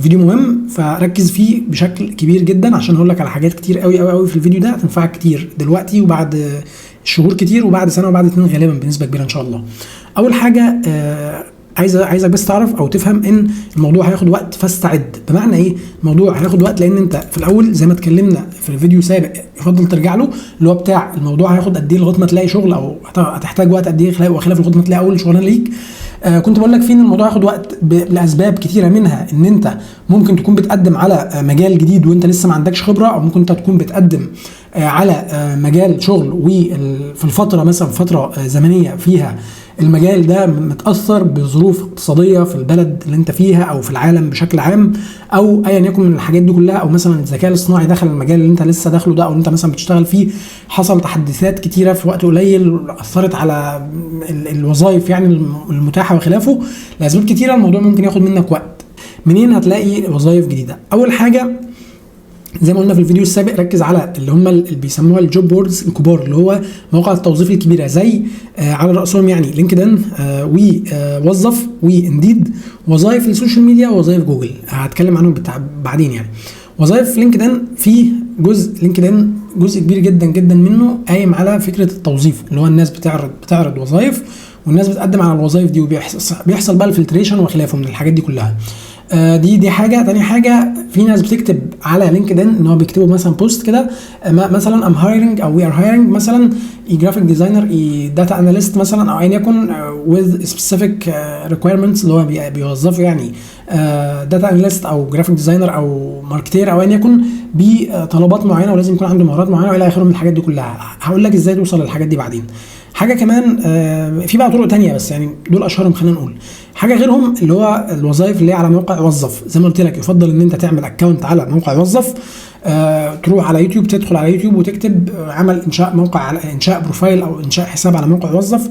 الفيديو مهم فركز فيه بشكل كبير جدا، عشان هقول لك على حاجات كتير قوي قوي قوي في الفيديو ده هتنفعك كتير دلوقتي وبعد شهور كتير وبعد سنه وبعد 2 غالبا بنسبه كبيره ان شاء الله. اول حاجه عايزك بس تعرف او تفهم ان الموضوع هياخد وقت، فاستعد. بمعنى ايه الموضوع هياخد وقت؟ لان انت في الاول زي ما اتكلمنا في الفيديو سابق يفضل ترجع له، اللي هو بتاع الموضوع هياخد قد ايه لغايه ما تلاقي شغل، او هتحتاج وقت قد ايه وخلاف لغايه ما تلاقي اول شغلانه ليك. كنت بقول لك فيه ان الموضوع هياخد وقت لاسباب كتيره، منها ان انت ممكن تكون بتقدم على مجال جديد وانت لسه ما عندكش خبره، او ممكن انت تكون بتقدم على مجال شغل وفي الفتره مثلا فتره زمنيه فيها المجال ده متاثر بظروف اقتصاديه في البلد اللي انت فيها او في العالم بشكل عام، او ايا يكن من الحاجات دي كلها، او مثلا الذكاء الاصطناعي دخل المجال اللي انت لسه داخله ده، او انت مثلا بتشتغل فيه حصل تحديثات كتيره في وقت قليل اثرت على الوظائف يعني المتاحه وخلافه. لاسباب كتيره الموضوع ممكن ياخد منك وقت. منين هتلاقي وظائف جديده؟ اول حاجه زي ما قلنا في الفيديو السابق، ركز على اللي هم اللي بيسموها الجوب بوردز الكبار، اللي هو مواقع التوظيف الكبيره، زي على راسهم يعني لينكدين ووظف وانديد، وظائف السوشيال ميديا ووظائف جوجل هتكلم عنهم بعدين. يعني وظائف لينكدين، في لينكدين جزء كبير جدا جدا منه قايم على فكره التوظيف، اللي هو الناس بتعرض وظائف والناس بتقدم على الوظائف دي، وبيحصل بقى الفلتريشن وخلافه من الحاجات دي كلها. دي حاجه. تاني حاجه، في ناس بتكتب على لينكدين ان هو بيكتبوا مثلا بوست كده مثلا ام هايرنج او وي ار هايرنج، مثلا جرافيك ديزاينر، داتا اناليست مثلا، او ايا يكن with specific requirements، اللي هو بيوظفوا يعني داتا اناليست او جرافيك ديزاينر او ماركتير او ايا يكن بطلبات معينه، ولازم يكون عنده مهارات معينه والى اخره من الحاجات دي كلها. هقول لك ازاي توصل للحاجات دي بعدين. حاجه كمان في بقى طرق تانية بس يعني دول اشهرهم، خلينا نقول حاجه غيرهم، اللي هو الوظائف اللي هي على موقع وظف. زي ما قلت لك يفضل ان انت تعمل اكونت على موقع وظف، تروح على يوتيوب، تدخل على يوتيوب وتكتب عمل انشاء موقع، على انشاء بروفايل او انشاء حساب على موقع وظف،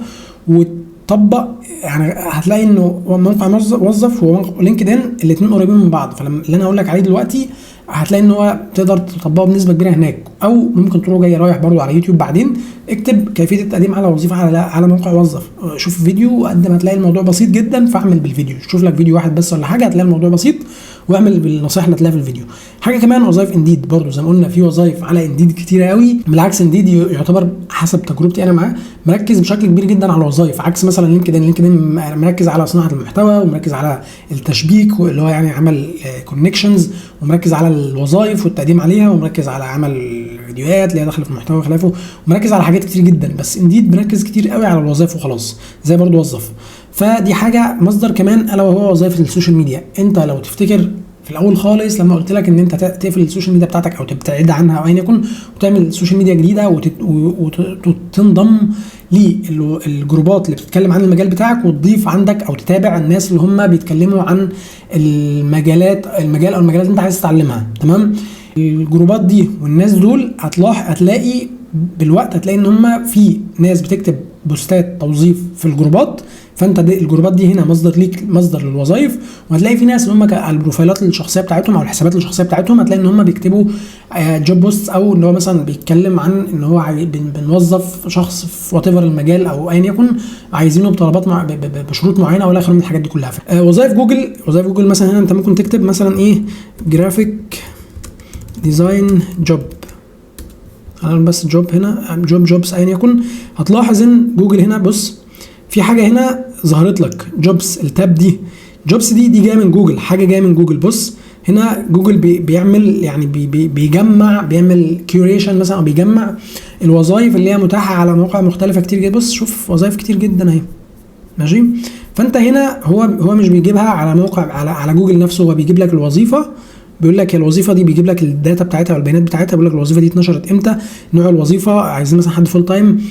وتطبق. يعني هتلاقي انه موقع وظف ولينكدين الاثنين قريبين من بعض، فلما اللي انا هقول لك عليه دلوقتي هتلاقي ان هو تقدر تطبقه بنسبه كبيره هناك، او ممكن تروح جاي رايح برضو على يوتيوب بعدين اكتب كيفيه التقديم على وظيفه على موقع وظف، شوف فيديو وقدم، هتلاقي الموضوع بسيط جدا. فاعمل بالفيديو، شوف لك فيديو واحد بس ولا حاجه هتلاقي الموضوع بسيط، واعمل بالنصائح اللي هتلاقيها في الفيديو. حاجه كمان وظائف انديد، برضو زي ما قلنا في وظائف على انديد كتيره قوي. بالعكس انديد يعتبر حسب تجربتي انا معاه مركز بشكل كبير جدا على الوظائف، عكس مثلا لينكدين مركز على صناعه المحتوى، ومركز على التشبيك اللي هو يعني عمل كونكشنز، ومركز على الوظائف والتقديم عليها، ومركز على عمل فيديوهات اللي هي داخله في المحتوى وخلافه، ومركز على حاجات كتير جدا. بس انديد مركز كتير قوي على الوظائف وخلاص، زي برضو وظف. فدي حاجه. مصدر كمان الا وهو وظائف السوشيال ميديا. انت لو تفتكر في الاول خالص لما قلت لك ان انت تقفل السوشيال ميديا بتاعتك او تبتعد عنها او ايا يكن، وتعمل سوشيال ميديا جديده وتنضم للجروبات اللي بتتكلم عن المجال بتاعك، وتضيف عندك او تتابع الناس اللي هم بيتكلموا عن المجال او المجالات اللي انت عايز تتعلمها. تمام. الجروبات دي والناس دول هتلاقي بالوقت هتلاقي ان هم في ناس بتكتب بوستات توظيف في الجروبات، فانت الجروبات دي هنا مصدر ليك، مصدر للوظائف. وهتلاقي في ناس اللي هم على البروفايلات الشخصيه بتاعتهم او الحسابات الشخصيه بتاعتهم هتلاقي ان هم بيكتبوا جوب بوست، او ان هو مثلا بيتكلم عن ان هو بنوظف شخص في وات ايفر المجال او ايا يكن، عايزينه بطلبات بشروط معينه ولا اخر من الحاجات دي كلها. وظائف جوجل مثلا هنا انت ممكن تكتب مثلا ايه جرافيك ديزاين جوب، انا بس جوب هنا جوبس ايا يكن. هتلاحظ ان جوجل هنا بص في حاجه هنا ظهرت لك جوبس، التاب دي جوبس دي جايه من جوجل، حاجه جايه من جوجل. بص هنا جوجل بيعمل يعني بيعمل كيوريشن مثلا، او بيجمع الوظائف اللي هي متاحه على مواقع مختلفه كتير جدا. بص شوف وظائف كتير جدا اهي، ماشي. فانت هنا هو مش بيجيبها على موقع على جوجل نفسه، هو بيجيب لك الوظيفه، بيقول لك الوظيفه دي، بيجيب لك الداتا بتاعتها والبيانات بتاعتها، بيقول لك الوظيفه دي اتنشرت امتى، نوع الوظيفه، عايزين مثلا حد فول تايم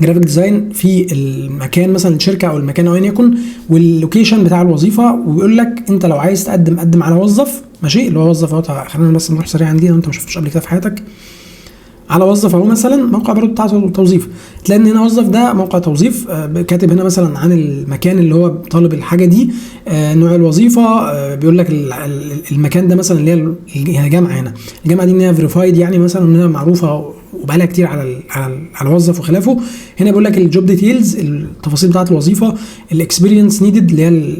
جرافيك ديزاين في المكان مثلا الشركه او المكان او ايا يكن، واللوكيشن بتاع الوظيفه. وبيقول لك انت لو عايز قدم على وظف، ماشي، اللي هو وظف اهو. خلينا بس نروح سريعا دي، انت ما شفتوش قبل كده في حياتك. على وظف اهو مثلا موقع برضه بتاع توظيف، تلاقي ان هنا وظف ده موقع توظيف، كاتب هنا مثلا عن المكان اللي هو طالب الحاجه دي، نوع الوظيفه، بيقول لك المكان ده مثلا اللي هي جامعه، هنا الجامعه دي ان هي فيريفايد يعني مثلا انها معروفه وبقالها كتير على وظف وخلافه. هنا بيقول لك الجوب ديتيلز، التفاصيل بتاعه الوظيفه، الاكسبيرينس نيدد اللي هي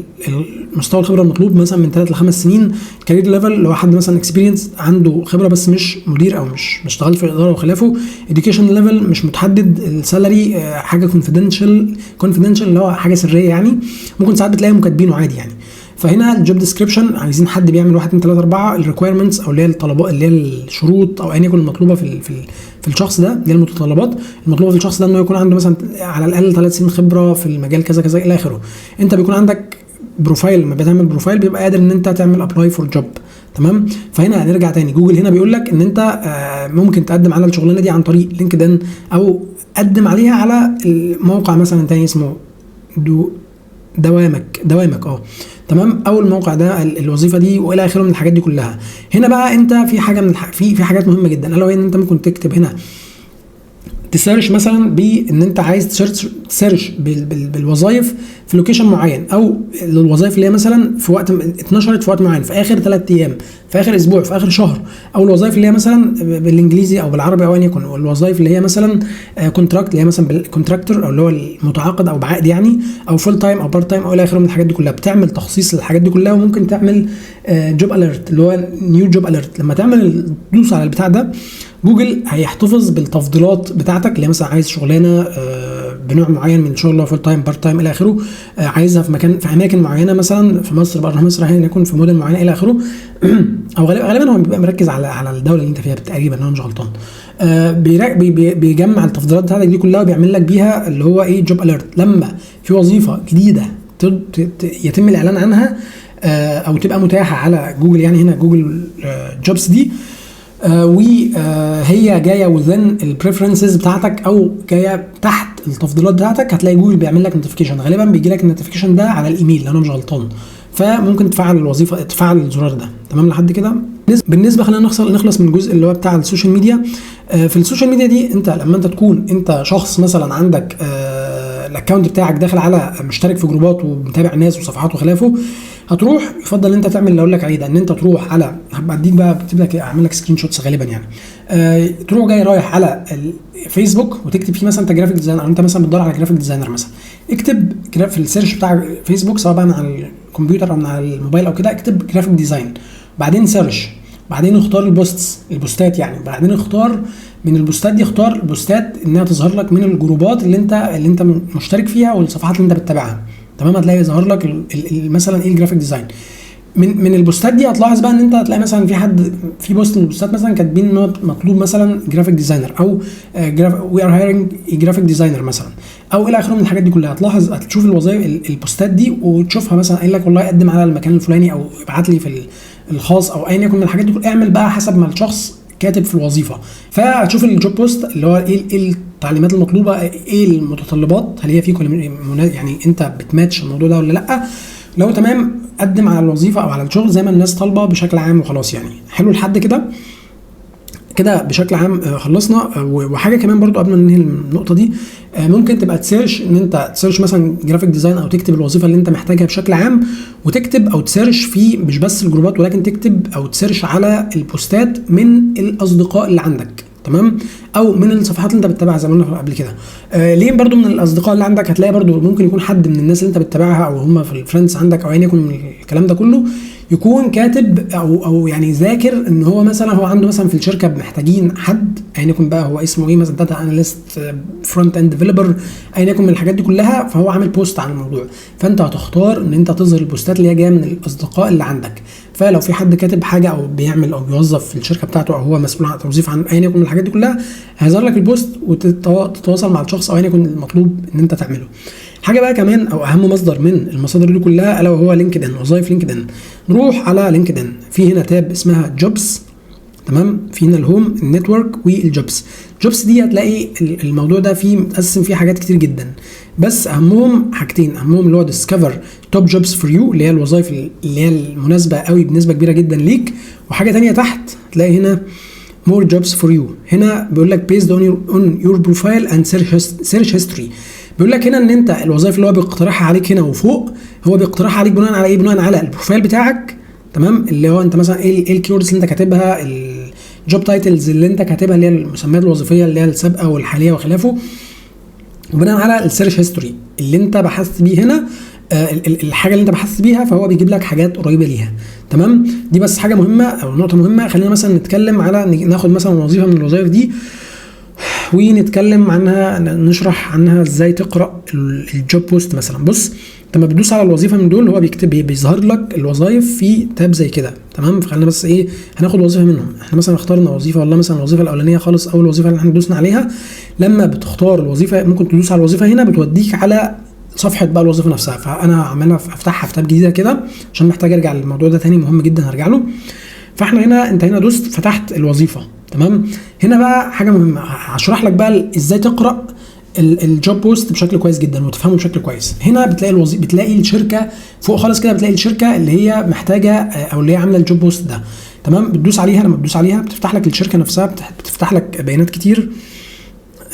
مستوى الخبره المطلوب مثلا من 3 ل 5 سنين. كارير ليفل اللي هو حد مثلا اكسبيرينس عنده خبره بس مش مدير او مش اشتغل في الاداره وخلافه. اديوكيشن ليفل مش متحدد. السالري حاجه كونفيدنشال اللي هو حاجه سريه يعني، ممكن ساعات بتلاقيهم كاتبينه عادي يعني. فهنا الجوب ديسكريبشن عايزين حد بيعمل 1 2 3 4. الريكويرمنتس او اللي هي الطلبات اللي هي الشروط او ايا يكن المطلوبه في الشخص ده، اللي هي المتطلبات المطلوبه في الشخص ده، انه يكون عنده مثلا على الاقل 3 سنين خبره في المجال كذا كذا الى اخره. انت بيكون عندك بروفايل، لما بتعمل بروفايل بيبقى قادر ان انت تعمل ابلاي فور جوب. تمام. فهنا هنرجع تاني، جوجل هنا بيقول لك ان انت ممكن تقدم على الشغلانه دي عن طريق لينكدين، او قدم عليها على الموقع مثلا تاني اسمه دوامك تمام، او الموقع ده الوظيفه دي والى اخره من الحاجات دي كلها. هنا بقى انت في حاجه من في حاجات مهمه جدا، الا وهي ان انت ممكن تكتب هنا تسيرش مثلا بان انت عايز تسيرش بالوظائف في لوكيشن معين، او الوظائف اللي هي مثلا في وقت اتنشرت في وقت معين، في اخر 3 ايام، في اخر اسبوع، في اخر شهر، او الوظائف اللي هي مثلا بالانجليزي او بالعربي او ايا يكن، والوظائف اللي هي مثلا كونتراكت اللي هي مثلا بالكونتراكتور او اللي هو المتعاقد او بعقد يعني، او فول تايم او بارت تايم او الى اخره من الحاجات دي كلها. بتعمل تخصيص للحاجات دي كلها، وممكن تعمل جوب اليرت اللي هو نيو جوب اليرت. لما تعمل تدوس على البتاع ده، جوجل هيحتفظ بالتفضيلات بتاعتك، اللي مثلا عايز شغلانه بنوع معين من الشغل، فول تايم بارت تايم الى اخره، عايزها في اماكن معينه مثلا في مصر، بره مصر، هنا يكون في مدن معينه الى اخره. او غالبا هو بيبقى مركز على الدوله اللي انت فيها تقريبا، لو مش غلطان. بيجمع التفضيلات بتاعتك دي كلها وبيعمل لك بيها اللي هو ايه جوب اليرت. لما في وظيفه جديده يتم الاعلان عنها او تبقى متاحه على جوجل، يعني هنا جوجل جوبس دي، وهي جايه وذن البريفرنسز بتاعتك او جايه تحت التفضيلات بتاعتك، هتلاقي جوجل بيعمل لك نوتيفيكيشن. غالبا بيجي لك النوتيفيكيشن ده على الايميل لو انا مش غلطان، فممكن تفعل الوظيفه، تفعل الزرار ده. تمام لحد كده. بالنسبه خلينا نخلص من الجزء اللي هو بتاع السوشيال ميديا. في السوشيال ميديا دي، انت لما انت تكون انت شخص مثلا عندك الاكونت بتاعك داخل على مشترك في جروبات ومتابع ناس وصفحات وخلافه، هتروح يفضل ان انت تعمل اللي اقول لك عليه ده، ان انت تروح على، هبقى اديك بقى بكتب لك اعمل لك سكرين شوتس غالبا يعني. تروح جاي رايح على الفيسبوك وتكتب فيه مثلا انت جرافيك ديزاينر، او انت مثلا بتدور على جرافيك ديزاينر مثلا، اكتب في السيرش بتاع فيسبوك سواء بقى من على الكمبيوتر او من على الموبايل او كده، اكتب جرافيك ديزاين، بعدين سيرش، بعدين اختار البوستات يعني، بعدين اختار من البوستات دي، اختار البوستات انها تظهر لك من الجروبات اللي انت مشترك فيها والصفحات اللي انت بتتابعها. تمام. هتلاقي يظهر لك مثلا ايه الجرافيك ديزاين من البوستات دي. هتلاحظ بقى ان انت هتلاقي مثلا في حد في بوست من البوستات مثلا كاتبين ان هو مطلوب مثلا جرافيك ديزاينر، او وي ار هايرنج جرافيك ديزاينر مثلا، او الى اخره من الحاجات دي كلها. هتلاحظ، هتشوف الوظائف البوستات دي وتشوفها مثلا قايل لك والله قدم على المكان الفلاني، او ابعت لي في الخاص، او ايا يكن من الحاجات دي. اعمل بقى حسب ما الشخص كاتب في الوظيفه. فهتشوف الجوب بوست اللي هو ايه التعليمات المطلوبه، ايه المتطلبات، هل هي فيك يعني انت بتماتش الموضوع ده ولا لا. لو تمام، قدم على الوظيفه او على الشغل زي ما الناس طالبه بشكل عام وخلاص يعني. حلو لحد كده بشكل عام خلصنا. وحاجه كمان برضو قبل ما ننهي النقطه دي، ممكن تبقى تسيرش، ان انت تسيرش مثلا جرافيك ديزاين، او تكتب الوظيفه اللي انت محتاجها بشكل عام، وتكتب او تسيرش في مش بس الجروبات، ولكن تكتب او تسيرش على البوستات من الاصدقاء اللي عندك. تمام. او من الصفحات اللي انت بتتابعها زي ما قلنا قبل كده. ليه برضو من الاصدقاء اللي عندك؟ هتلاقي برضو ممكن يكون حد من الناس اللي انت بتتابعها، او هم في الفريندز عندك، او ايا يكن من الكلام ده كله، يكون كاتب او يعني ذاكر ان هو مثلا هو عنده مثلا في الشركه محتاجين حد، ايا يكن بقى هو اسمه ايه، مثلا داتا اناليست، فرونت اند ديفلوبر، ايا يكن من الحاجات دي كلها، فهو عامل بوست عن الموضوع. فانت هتختار ان انت تظهر البوستات اللي هي جايه من الاصدقاء اللي عندك. فلو في حد كاتب حاجه او بيعمل او بيوظف في الشركه بتاعته، او هو مسؤول عن توظيف عن ايا يكن من الحاجات دي كلها، هيظهر لك البوست وتتواصل مع الشخص او ايا يكن المطلوب ان انت تعمله. حاجه بقى كمان، او اهم مصدر من المصادر دي كلها، الا وهو لينكد ان، وظائف لينكد ان. نروح على لينكد ان، في هنا تاب اسمها جوبس. تمام. في هنا الهوم، النتورك، والجوبس. جوبس دي هتلاقي الموضوع ده فيه متقسم فيه حاجات كتير جدا، بس اهمهم حاجتين. اهمهم اللي هو ديسكفر توب جوبس فور يو، اللي هي الوظائف اللي هي المناسبه قوي بنسبه كبيره جدا ليك. وحاجه تانية تحت تلاقي هنا more jobs for you. هنا بيقول لك based on your profile and search history. بيقول لك هنا ان انت الوظائف اللي هو بيقترحها عليك هنا وفوق، هو بيقترحها عليك بناء على ايه؟ بناء على البروفايل بتاعك. تمام. اللي هو انت مثلا ايه الكيوردز اللي انت كاتبها، الجوب تايتلز اللي انت كاتبها، اللي هي المسميات الوظيفيه اللي هي السابقه والحاليه وخلافه، وبناء على السيرش هيستوري اللي انت بحثت بيه هنا، الحاجه اللي انت بحثت بيها، فهو بيجيب لك حاجات قريبه ليها. تمام، دي بس حاجه مهمه او نقطه مهمه. خلينا مثلا نتكلم على ناخد مثلا وظيفه من الوظائف دي ونتكلم عنها، نشرح عنها ازاي تقرا الجوب بوست مثلا. بص، انت لما بتدوس على الوظيفه من دول هو بيظهر لك الوظائف في تاب زي كده. تمام، فخلينا بس ايه، هناخد وظيفه منهم. احنا مثلا اخترنا وظيفه، والله مثلا الوظيفه الاولانيه خالص، اول وظيفه اللي احنا دوسنا عليها. لما بتختار الوظيفه ممكن تدوس على الوظيفه هنا، بتوديك على صفحه بقى الوظيفه نفسها. فانا عمالها افتحها في تاب جديده كده عشان محتاج ارجع للموضوع ده تاني، مهم جدا هرجع له. فاحنا هنا، انت هنا دوست فتحت الوظيفه. تمام، هنا بقى حاجه مهمه هشرح لك بقى ازاي تقرا الجوب بوست بشكل كويس جدا وتفهمه بشكل كويس. هنا بتلاقي الشركه فوق خالص كده، بتلاقي الشركه اللي هي محتاجه او اللي هي عامله الجوب بوست ده. تمام، بتدوس عليها. لما بتدوس عليها بتفتح لك الشركه نفسها، بتفتح لك بيانات كتير،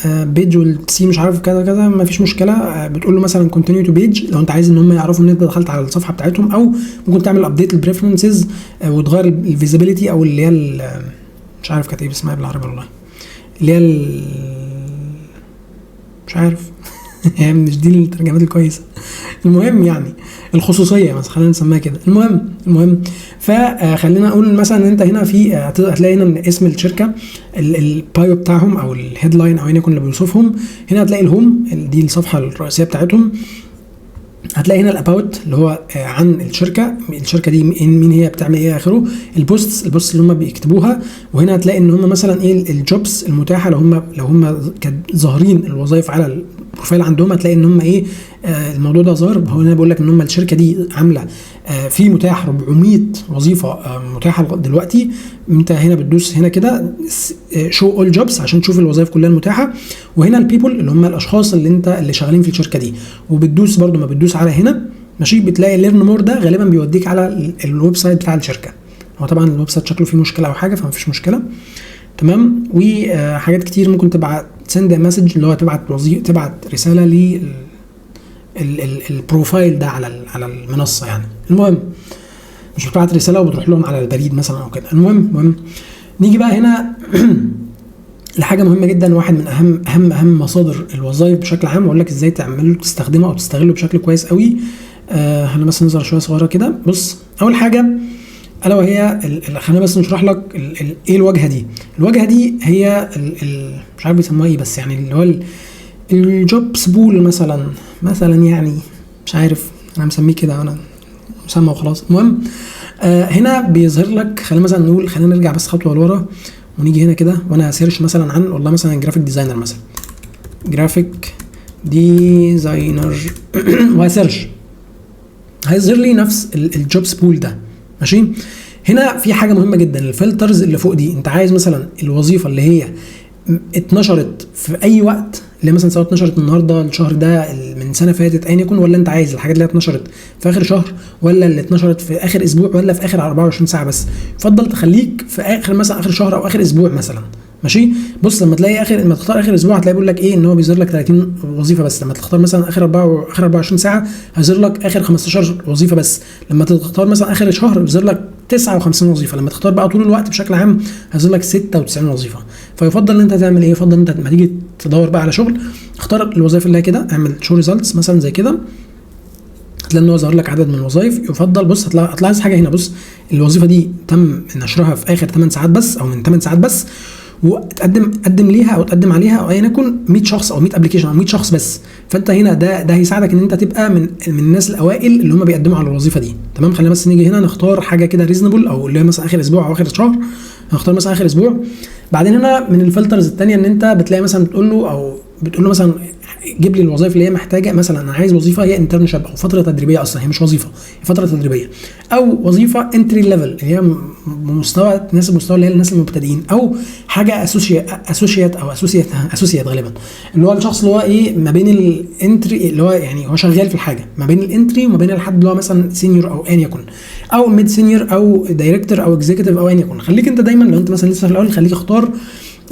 بيج والسي مش عارف كذا كذا، ما فيش مشكله. بتقول له مثلا كونتينيو تو بيج لو انت عايز ان هم يعرفوا ان انت دخلت على الصفحه بتاعتهم، او ممكن تعمل ابديت البريفرنسز وتغير الفيزيبيليتي، او اللي هي مش عارف كانت ايه اسمها بالعربي والله، اللي هي مش عارف يعني مش دي الترجمات الكويسه. المهم يعني الخصوصيه مثلا، خلينا نسميها كده. المهم فخلينا نقول مثلا ان انت هنا في هتلاقي هنا اسم الشركه، البايو بتاعهم او الهيدلاين او ايا يكن اللي بيوصفهم. هنا هتلاقي الهوم، دي الصفحه الرئيسيه بتاعتهم. هتلاقي هنا الاباوت اللي هو عن الشركه دي مين هي، بتعمل ايه، اخره. البوست اللي هم بيكتبوها. وهنا هتلاقي ان هم مثلا ايه الجوبس المتاحه، لو هم كانت ظاهرين الوظائف على البروفايل عندهم، هتلاقي ان هم ايه، الموضوع ده ظاهر. هو هنا بقول لك ان هم الشركه دي عامله في متاح 400 وظيفه متاحه دلوقتي. انت هنا بتدوس هنا كده شو اول جوبس عشان تشوف الوظائف كلها المتاحه. وهنا البيبل اللي هم الاشخاص اللي شغالين في الشركه دي. وبتدوس برده، ما بتدوس على هنا ماشي، بتلاقي ليرن مور ده غالبا بيوديك على الويب سايت بتاع الشركه. هو طبعا الويب سايت شكله فيه مشكله او حاجه، فما فيش مشكله. تمام، وحاجات كتير ممكن تبعت سند مسج، اللي هو تبعت رساله ل البروفايل ده على المنصه يعني. المهم مش بتبعت رساله وبتروح لهم على البريد مثلا او كده. المهم نيجي بقى هنا لحاجه مهمه جدا، واحد من اهم مصادر الوظائف بشكل عام، واقول لك ازاي تعمله تستخدمه او تستغله بشكل كويس قوي. هنا مثلا نظهر شويه صغيره كده. بص، اول حاجه الا وهي خلينا بس نشرح لك ايه الواجهه دي. الواجهه دي هي مش عارف بيسموها ايه، بس يعني اللي هو الجوبس بول مثلا يعني، مش عارف انا مسميه كده، انا مسمى وخلاص. المهم هنا بيظهر لك، خلينا نرجع بس خطوه لورا ونيجي هنا كده، وانا هسيرش مثلا عن والله مثلا جرافيك ديزاينر مثلا، جرافيك ديزاينر وهسيرش، هيظهر لي نفس الجوبس بول ده ماشي. هنا في حاجه مهمه جدا، الفلترز اللي فوق دي. انت عايز مثلا الوظيفه اللي هي اتنشرت في اي وقت، اللي مثلا سواء اتنشرت النهارده، الشهر ده، من سنه فاتت، ايا يكن، ولا انت عايز الحاجات اللي اتنشرت في اخر شهر، ولا اللي اتنشرت في اخر اسبوع، ولا في اخر 24 ساعه بس. يفضل تخليك في اخر مثلا اخر شهر او اخر اسبوع مثلا ماشي. بص، لما تختار اخر اسبوع هتلاقي بيقول لك ايه، ان هو بيظهر لك 30 وظيفه بس. لما تختار مثلا اخر 24 ساعه هيظهر لك اخر 15 وظيفه بس. لما تختار مثلا اخر شهر بيظهر لك 59 وظيفه. لما تختار بقى طول الوقت بشكل عام هيظهر لك 96 وظيفه. فيفضل ان انت تعمل ايه، يفضل ان انت لما تيجي تدور بقى على شغل، اختار الوظائف اللي هي كده، اعمل شو ريزلتس مثلا زي كده، هتلاقي ان هو ظهر لك عدد من الوظائف. يفضل بص، هتلاحظ حاجه هنا. بص، الوظيفه دي تم نشرها في اخر 8 ساعات بس، او من 8 ساعات بس، وتقدم ليها او تقدم عليها او ايا يكن 100 شخص او 100 ابلكيشن او 100 شخص بس. فانت هنا ده هيساعدك ان انت تبقى من الناس الاوائل اللي هم بيقدموا على الوظيفه دي. تمام، خلينا بس نيجي هنا نختار حاجه كده ريزونبل، او اللي هي مثلا اخر اسبوع او اخر شهر. هنختار مثلا اخر اسبوع. بعدين هنا من الفلترز الثانيه ان انت بتلاقي مثلا بتقول له مثلا جيب لي الوظائف اللي هي محتاجه. مثلا انا عايز وظيفه هي انترنشيب او فتره تدريبيه، اصلا هي مش وظيفه، هي فتره تدريبيه، او وظيفه انتري ليفل اللي هي مستوى اللي هي الناس المبتدئين، او حاجه اسوشيت غالبا، اللي هو الشخص اللي هو ايه ما بين الانتري، اللي هو يعني هو شغال في الحاجه ما بين الانتري وما بين الحد اللي هو مثلا سينيور او ان يكن، او ميد سينيور او دايركتور او اكزيكتيف او ان يكن. خليك انت دايما لو انت مثلا لسه في الاول، خليك اختار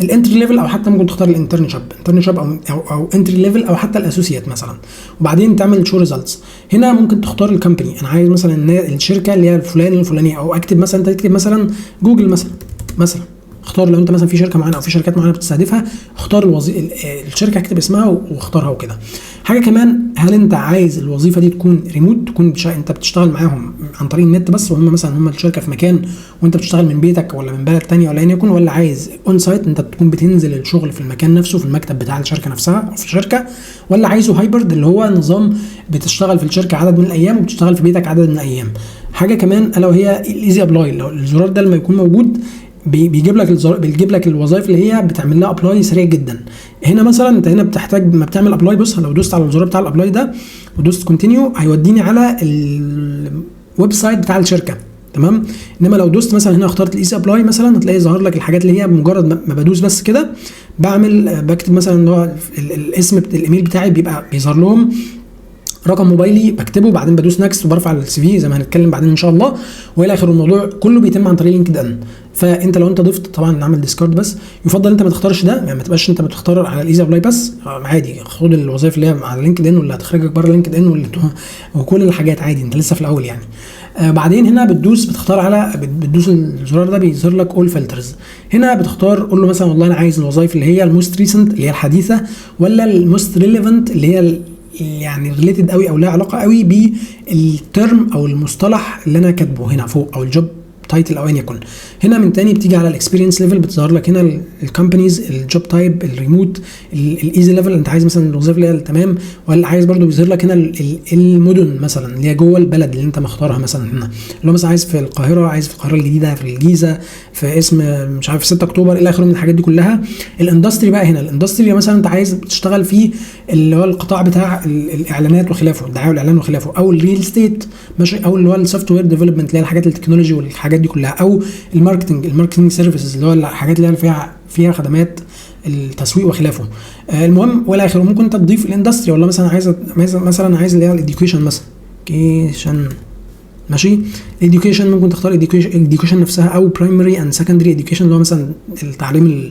الانتري ليفل، او حتى ممكن تختار الانترنشيب او انتري ليفل، او حتى الاسوسيات مثلا. وبعدين تعمل شو ريزلتس. هنا ممكن تختار الكومباني، انا عايز مثلا الشركه اللي هي الفلانيه، او اكتب مثلا، انت تكتب مثلا جوجل مثلا تختار لو انت مثلا في شركه معينه او في شركات معينه بتستهدفها، اختار الشركه، اكتب اسمها واختارها وكده. حاجه كمان، هل انت عايز الوظيفه دي تكون ريموت، تكون انت بتشتغل معاهم عن طريق النت بس، وهم مثلا هم الشركه في مكان وانت بتشتغل من بيتك ولا من بلد تانية ولا ايا يكن، ولا عايز اون سايت انت تكون بتنزل الشغل في المكان نفسه في المكتب بتاع الشركه نفسها او في الشركه، ولا عايزه هايبرد اللي هو نظام بتشتغل في الشركه عدد من الايام وبتشتغل في بيتك عدد من الايام. حاجه كمان الا وهي الايزي ابلاي، لو الزرار ده لما يكون موجود بيجيب لك الوظائف اللي هي بتعمل لها ابلاي سريع جدا. هنا مثلا انت هنا بتحتاج ما بتعمل ابلاي، بص لو دوست على الزرار بتاع الابلاي ده ودوست كونتينيو هيوديني على الويب سايت بتاع الشركه، تمام. انما لو دوست مثلا هنا اخترت الايزي ابلاي مثلا، هتلاقي ظهر لك الحاجات اللي هي بمجرد ما بدوس بس كده بكتب مثلا اللي هو الاسم الايميل بتاعي، بيبقى بيظهر لهم رقم موبايلي بكتبه، وبعدين بدوس نكست وبرفع السي في زي ما هنتكلم بعدين ان شاء الله والى اخره. الموضوع كله بيتم عن طريق لينكد ان. فانت لو انت ضفت، طبعا نعمل ديسكارد، بس يفضل انت ما تختارش ده، يعني ما تبقاش انت بتختار على الايزي ابلاي بس، عادي خد الوظائف اللي هي على لينكد ان واللي هتخرجك بره لينكد ان وكل الحاجات عادي، انت لسه في الاول يعني. بعدين هنا بتختار على بتدوس الزرار ده بيظهر لك اول فلترز. هنا بتختار قول له مثلا والله انا عايز الوظائف اللي هي الموست ريسنت اللي هي الحديثه، ولا الموست ريليفنت اللي هي يعني ريليتد قوي او لها علاقه قوي بالترم او المصطلح اللي انا كاتبه هنا فوق، او الجوب تايتل او ايا يكن. هنا من تاني بتيجي على الاكسبيرينس ليفل، بتظهر لك هنا الكومبانيز، الجوب تايب، الريموت، الايزي ليفل، انت عايز مثلا الوظيفه اللي هي تمام، ولا عايز برده بيظهر لك هنا المدن مثلا اللي هي جوه البلد اللي انت مختارها، مثلا هنا اللي هو مثلا عايز في القاهره، عايز في القاهره الجديده، في الجيزه، في اسم مش عارف 6 اكتوبر الى اخره من الحاجات دي كلها. الاندستري بقى، هنا الاندستري مثلا انت عايز تشتغل فيه اللي هو القطاع بتاع الاعلانات وخلافه، الدعايه والاعلان وخلافه، او الريل ستيت ماشي، او اللي هو السوفت وير ديفلوبمنت اللي هي الحاجات التكنولوجي والحاجات دي كلها، او الماركتنج سيرفيسز اللي هو الحاجات اللي فيها خدمات التسويق وخلافه. المهم والى اخره. ممكن انت تضيف الاندستري، ولا مثلا عايز اللي هي الاديوكيشن مثلا، ماشي. الاديوكيشن ممكن تختار الاديوكيشن نفسها، او برايمري اند سكندري اديوكيشن اللي هو مثلا التعليم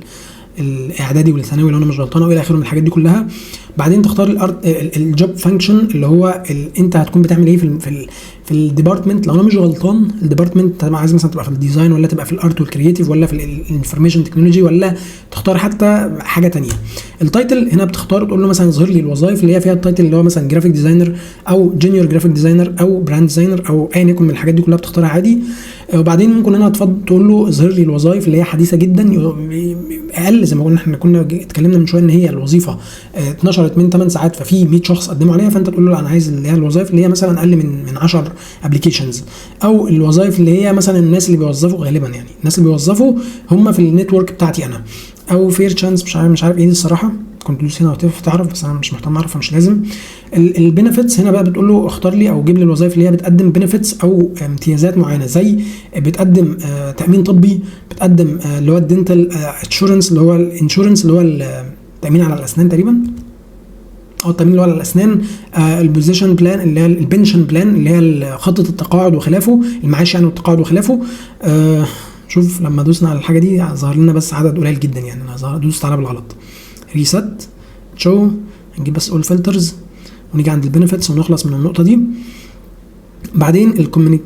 الاعدادي والثانوي لو انا مش غلطان، والى اخره من الحاجات دي كلها. بعدين تختار الجوب فانكشن اللي هو انت هتكون بتعمل ايه في الديبارتمنت. لو انا مش غلطان الديبارتمنت عايز مثلا تبقى في الديزاين، ولا تبقى في الارت والكرييتيف، ولا في الانفورميشن تكنولوجي، ولا تختار حتى حاجه ثانيه. التايتل هنا بتختار تقول له مثلا ظهر لي الوظائف اللي هي فيها التايتل اللي هو مثلا جرافيك ديزاينر، او جونيور جرافيك ديزاينر، او براند ديزاينر، او ايا يكن من الحاجات دي كلها بتختارها عادي. وبعدين ممكن هنا تقول له ظهر لي الوظائف اللي هي حديثه جدا، اقل زي ما قلنا احنا كنا اتكلمنا من شويه ان هي الوظيفه اتنشرت من 8 ساعات ففي 100 شخص قدموا عليها، فانت تقول له انا عايز اللي هي الوظائف اللي هي مثلا اقل من 10 ابلكيشنز، او الوظائف اللي هي مثلا الناس اللي بيوظفوا غالبا، يعني الناس اللي بيوظفوا هم في النتورك بتاعتي انا، او فير تشانس مش عارف ايه دي الصراحه، كنت دوس هنا تعرف بس انا مش مهتم اعرف فمش لازم. البينيفيتس هنا بقى بتقول له اختار لي او جيب لي الوظائف اللي هي بتقدم بينيفيتس او امتيازات معينه، زي بتقدم تامين طبي، بتقدم اللي هو الدنتال انشورنس اللي هو الانشورنس اللي هو التامين على الاسنان تقريبا، او التامين اللي هو على الاسنان، البوزيشن بلان اللي هي البنشن بلان اللي هي خطه التقاعد وخلافه، المعاش يعني والتقاعد وخلافه. شوف لما دوسنا على الحاجه دي ظهر لنا بس عدد قليل جدا، يعني انا دوست عليها بالغلط. ريست شو هنجيب بس اول فلترز ونيجي عند البنفيتس ونخلص من النقطه دي. بعدين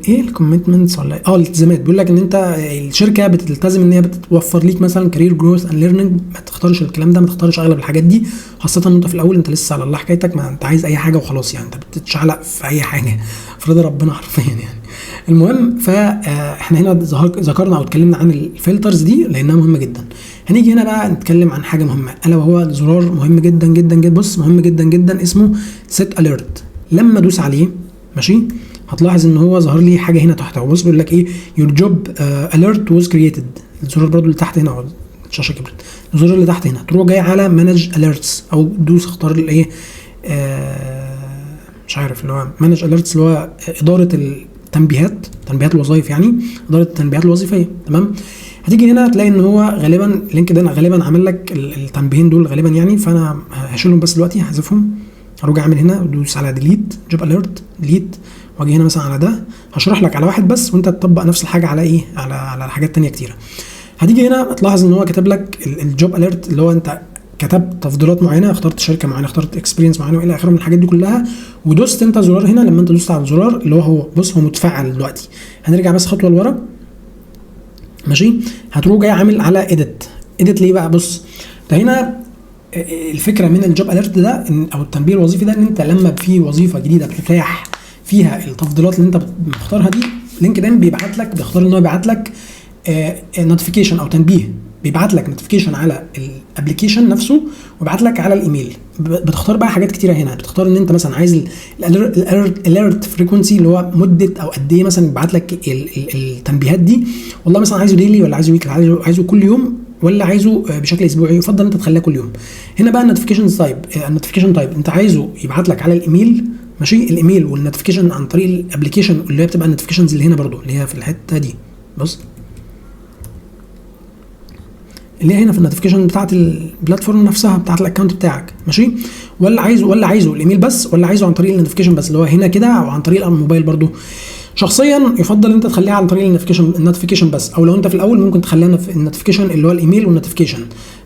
الكوميتمنتس ولا الالتزامات، بيقول لك ان انت الشركه بتلتزم ان هي بتوفر ليك مثلا كارير جروث اند ليرنينج. ما تختارش الكلام ده، ما تختارش اغلب الحاجات دي، خاصه ان انت في الاول انت لسه على الله حكايتك، ما انت عايز اي حاجه وخلاص، يعني انت بتتشعلق في اي حاجه فرض ربنا حرفيا يعني. المهم فاحنا هنا ذكرنا او اتكلمنا عن الفلترز دي لانها مهمه جدا. هنيجي هنا بقى نتكلم عن حاجه مهمه الا وهو زرار مهم جدا جدا جدا، بص مهم جدا جدا، اسمه سيت اليرت. لما ادوس عليه ماشي هتلاحظ ان هو ظهر لي حاجه هنا تحت، بص بيقول لك ايه يور جوب اليرت واز كرييتد. الزرار برضو اللي تحت هنا الشاشه كبرت، الزرار اللي تحت هنا تروح جاي على مانج اليرتس، او دوس اختار الايه مش عارف اللي هو مانج اليرتس اللي هو اداره تنبيهات الوظائف، يعني اداره التنبيهات الوظيفيه. تمام. هتيجي هنا هتلاقي ان هو غالبا لينكد ان غالبا عمل لك التنبيهين دول غالبا يعني، فانا هشيلهم بس دلوقتي هحذفهم. هروح اعمل هنا ادوس على ديليت جوب اليرت ديليت، واجي هنا مثلا على ده هشرح لك على واحد بس، وانت تطبق نفس الحاجه على ايه على حاجات تانية كتيره. هتيجي هنا تلاحظ ان هو كتب لك الجوب اليرت اللي هو انت كتبت تفضيلات معينه، اخترت شركه معينه، اخترت اكسبيرينس معينه والى اخره من الحاجات دي كلها، ودوست انت زرار هنا. لما انت دوست على الزرار اللي هو بص هو متفعل دلوقتي. هنرجع بس خطوه لورا. ماشي. هتروح جاي عامل على اديت ليه بقى؟ بص ده هنا الفكره من الجوب اليرت ده او التنبيه الوظيفي ده، ان انت لما في وظيفه جديده بتتاح فيها التفضيلات اللي انت مختارها دي، لينكدين بيبعت لك، بيختار ان هو يبعت لك نوتيفيكيشن او تنبيه، بيبعت لك نوتيفيكيشن على الابلكيشن نفسه ويبعت لك على الايميل. بتختار بقى حاجات كتيره هنا، بتختار ان انت مثلا عايز الاليرت فريكونسي اللي هو مده او قد ايه مثلا يبعت لك التنبيهات دي، والله مثلا عايزه ديلي ولا عايزه ويكلي، عايزه كل يوم ولا عايزه بشكل اسبوعي. يفضل انت تخليها كل يوم. هنا بقى النوتيفيكيشن تايب انت عايزه يبعت لك على الايميل، ماشي، الايميل والنوتيفيكيشن عن طريق الابلكيشن اللي هي بتبقى النوتيفيكيشنز اللي هنا برضو اللي هي في الحته دي، بص اللي هي هنا في النوتيفيكيشن بتاعت البلاتفورم نفسها بتاعت الاكونت بتاعك، ماشي. ولا عايزه الايميل بس، ولا عايزه عن طريق النوتيفيكيشن بس اللي هو هنا كده، او عن طريق الموبايل برضو. شخصيا يفضل انت تخليها عن طريق النوتيفيكيشن بس، او لو انت في الاول ممكن تخليها في النوتيفيكيشن اللي هو الايميل والنوتيفيكيشن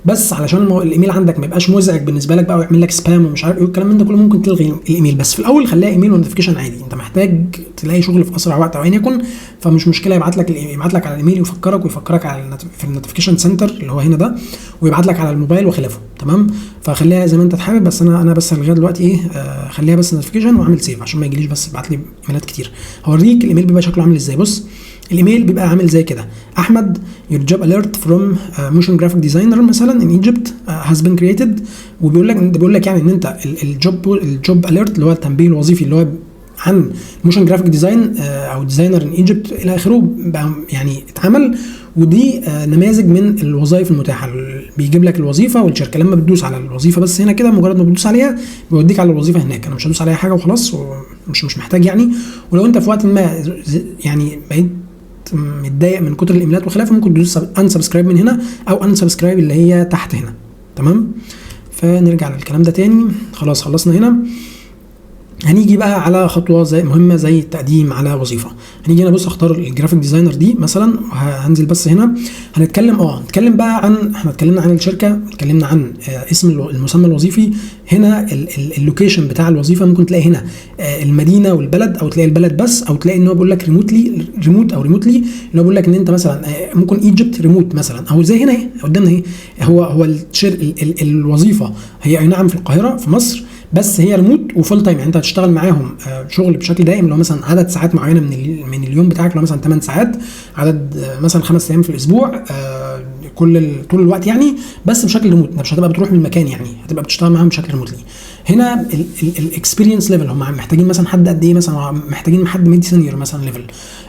بس، علشان الايميل عندك ما يبقاش مزعج بالنسبه لك بقى ويعمل لك سبام ومش عارف ايه والكلام من ده كله. ممكن تلغي الايميل بس في الاول، خليها ايميل ونوتيفيكيشن عادي. انت محتاج تلاقي شغل في اسرع وقت او ايا يكن، فمش مشكله يبعت لك على الايميل ويفكرك على في النوتيفيكيشن سنتر اللي هو هنا ده، ويبعت لك على الموبايل وخلافه، تمام. فخليها زي ما انت تحابب، بس انا بس لغايه دلوقتي ايه خليها بس نوتيفيكيشن واعمل سيف عشان ما يجيليش بس يبعت لي ايميلات كتير. هوريك الايميل بيبقى شكله عامل ازاي. بص الايميل بيبقى عامل زي كده: احمد your job alert from motion graphic designer مثلا in Egypt has been created. وبيقول لك يعني ان انت الجوب alert اللي هو التنبيه الوظيفي اللي هو عن موشن جرافيك ديزاين او ديزاينر ان ايجيبت الى اخره يعني اتعمل. ودي نماذج من الوظائف المتاحه، بيجيب لك الوظيفه والشركه. لما بتدوس على الوظيفه بس هنا كده، مجرد ما بتدوس عليها بيوديك على الوظيفه هناك. انا مش هدوس عليها حاجه وخلاص، ومش محتاج يعني. ولو انت في وقت ما يعني بقيت متضايق من كتر الايميلات وخلافه، ممكن تدوس ان سبسكرايب من هنا، او ان سبسكرايب اللي هي تحت هنا، تمام. فنرجع للكلام ده تاني. خلاص خلصنا هنا. هنيجي بقى على خطوه زي مهمه زي التقديم على وظيفه. هنيجي هنا بص اختار الجرافيك ديزاينر دي مثلا، هنزل بس هنا هنتكلم بقى عن، احنا اتكلمنا عن الشركه، اتكلمنا عن اسم المسمى الوظيفي. هنا اللوكيشن بتاع الوظيفه ممكن تلاقي هنا المدينه والبلد، او تلاقي البلد بس، او تلاقي ان هو بيقول لك ريموت او ريموتلي، اللي هو بيقول لك ان انت مثلا ممكن ايجيبت ريموت مثلا، او زي هنا اهي قدامنا اهي. هو الوظيفه هي اي نعم في القاهره في مصر، بس هي ريموت وفول تايم. يعني انت هتشتغل معاهم شغل بشكل دائم، لو مثلا عدد ساعات معينه من اليوم بتاعك، لو مثلا 8 ساعات، عدد مثلا 5 ايام في الاسبوع، طول الوقت يعني، بس بشكل ريموت. مش هتبقى بتروح من المكان يعني، هتبقى بتشتغل معاهم بشكل ريموتلي. هنا الاكسبيرينس ليفل، هم محتاجين مثلا حد قد ايه، مثلا محتاجين حد ميد سينيور مثلا ليفل.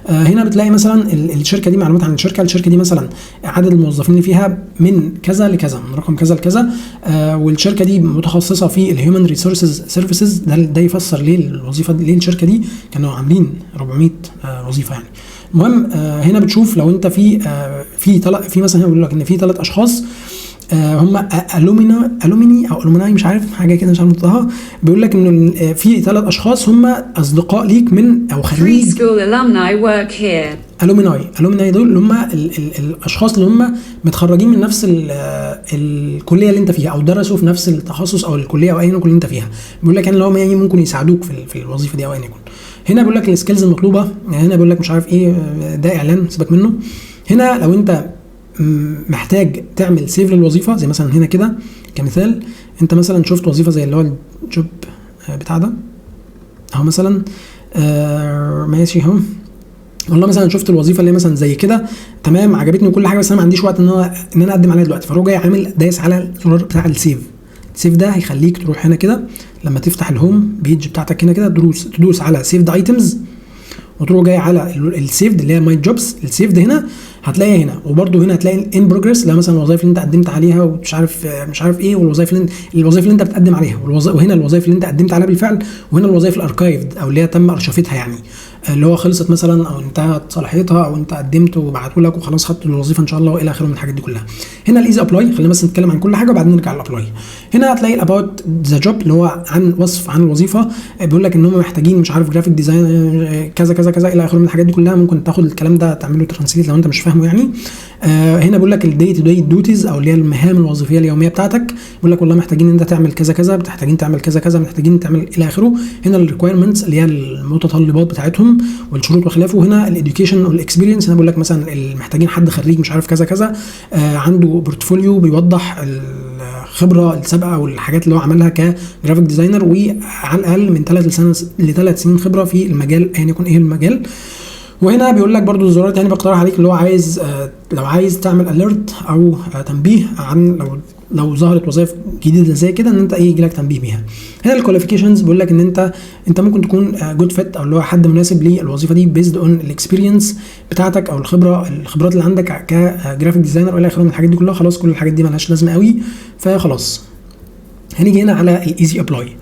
هنا بتلاقي مثلا الشركه دي معلومات عن الشركه دي مثلا عدد الموظفين اللي فيها من كذا لكذا، من رقم كذا لكذا. والشركه دي متخصصه في الهيومن ريسورسز سيرفيسز. ده يفسر ليه الوظيفه دي، ليه الشركه دي كانوا عاملين 400 وظيفه يعني. المهم هنا بتشوف لو انت في مثلا هنا بيقول لك ان في 3 اشخاص هم الوميني او الومناي، مش عارف حاجه كده، مش عارف انطقها. بيقول لك ان في 3 اشخاص هم اصدقاء ليك من او خريج الومناي دول اللي هم الاشخاص اللي هم متخرجين من نفس الكليه اللي انت فيها، او درسوا في نفس التخصص او الكليه او اي كليه انت فيها. بيقول لك يعني لو هم يعني ممكن يساعدوك في الوظيفه دي او ايا يكن. هنا بيقول لك السكيلز المطلوبه. هنا بيقول لك مش عارف ايه، ده اعلان سيبك منه. هنا لو انت محتاج تعمل سيف للوظيفه، زي مثلا هنا كده كمثال، انت مثلا شفت وظيفه زي اللي هو الجوب بتاع ده اهو مثلا، ماشي اهو، والله مثلا شفت الوظيفه اللي مثلا زي كده، تمام، عجبتني وكل حاجه، بس انا ما عنديش وقت ان انا اقدم عليها دلوقتي. فهو جاي عامل دايس على الزرار بتاع السيف ده هيخليك تروح هنا كده، لما تفتح الهوم بيج بتاعتك هنا كده تدوس على سيف ايتمز، وتروح جاي على السيفد اللي هي ماي جوبز. السيفد هنا هتلاقيها هنا، وبرده هنا هتلاقي ان بروجريس اللي مثلا الوظائف اللي انت قدمت عليها ومش عارف ايه، والوظائف اللي انت بتقدم عليها، وهنا الوظائف اللي انت قدمت عليها بالفعل، وهنا الوظائف الاركايفد او اللي هي تم ارشفتها يعني، اللي هو خلصت مثلا او انتهت صلاحيتها او انت قدمت وبعتوا لك وخلاص خدت الوظيفه ان شاء الله والى اخره من الحاجات دي كلها. هنا الايزي ابلاي، خلينا بس نتكلم عن كل حاجه وبعدين نرجع للابلاي. هنا هتلاقي الاباوت ذا جوب اللي هو عن وصف عن الوظيفه، بيقول لك ان هم محتاجين مش عارف جرافيك ديزاين كذا كذا كذا الى اخره من الحاجات دي كلها. ممكن تاخد الكلام ده تعمله ترانسليت لو انت مش فاهمه يعني. هنا بيقول لك الدي تو دي دوتيز او اللي هي المهام الوظيفيه اليوميه بتاعتك، بيقول لك والله محتاجين ان انت تعمل كذا كذا، محتاجين تعمل كذا كذا، محتاجين تعمل الى اخره. هنا الريكويرمنتس اللي هي المتطلبات بتاعتهم والشروط وخلافه. هنا الاديوكيشن والاكسبيرينس، هنا بيقول لك مثلا محتاجين حد خريج مش عارف كذا كذا، عنده بورتفوليو بيوضح الخبره السابقه او الحاجات اللي هو عملها كجرافيك ديزاينر، وعلى الاقل من 3 ل3 سنين خبره في المجال ايا يكن ايه المجال. وهنا بيقول لك برضو الزرار يعني بقترح عليك اللي هو عايز لو عايز تعمل اليرت او تنبيه عن لو ظهرت وظائف جديده زي كده ان انت يجي لك تنبيه بيها. هنا الكواليفيكيشنز بيقول لك ان انت ممكن تكون جود فيت او اللي هو حد مناسب للوظيفه دي بيزد اون الاكسبيرينس بتاعتك او الخبرات اللي عندك كجرافيك ديزاينر والى اخره من الحاجات دي كلها. خلاص كل الحاجات دي مالهاش لازمه قوي، فخلاص هنيجي هنا على الايزي ابلاي.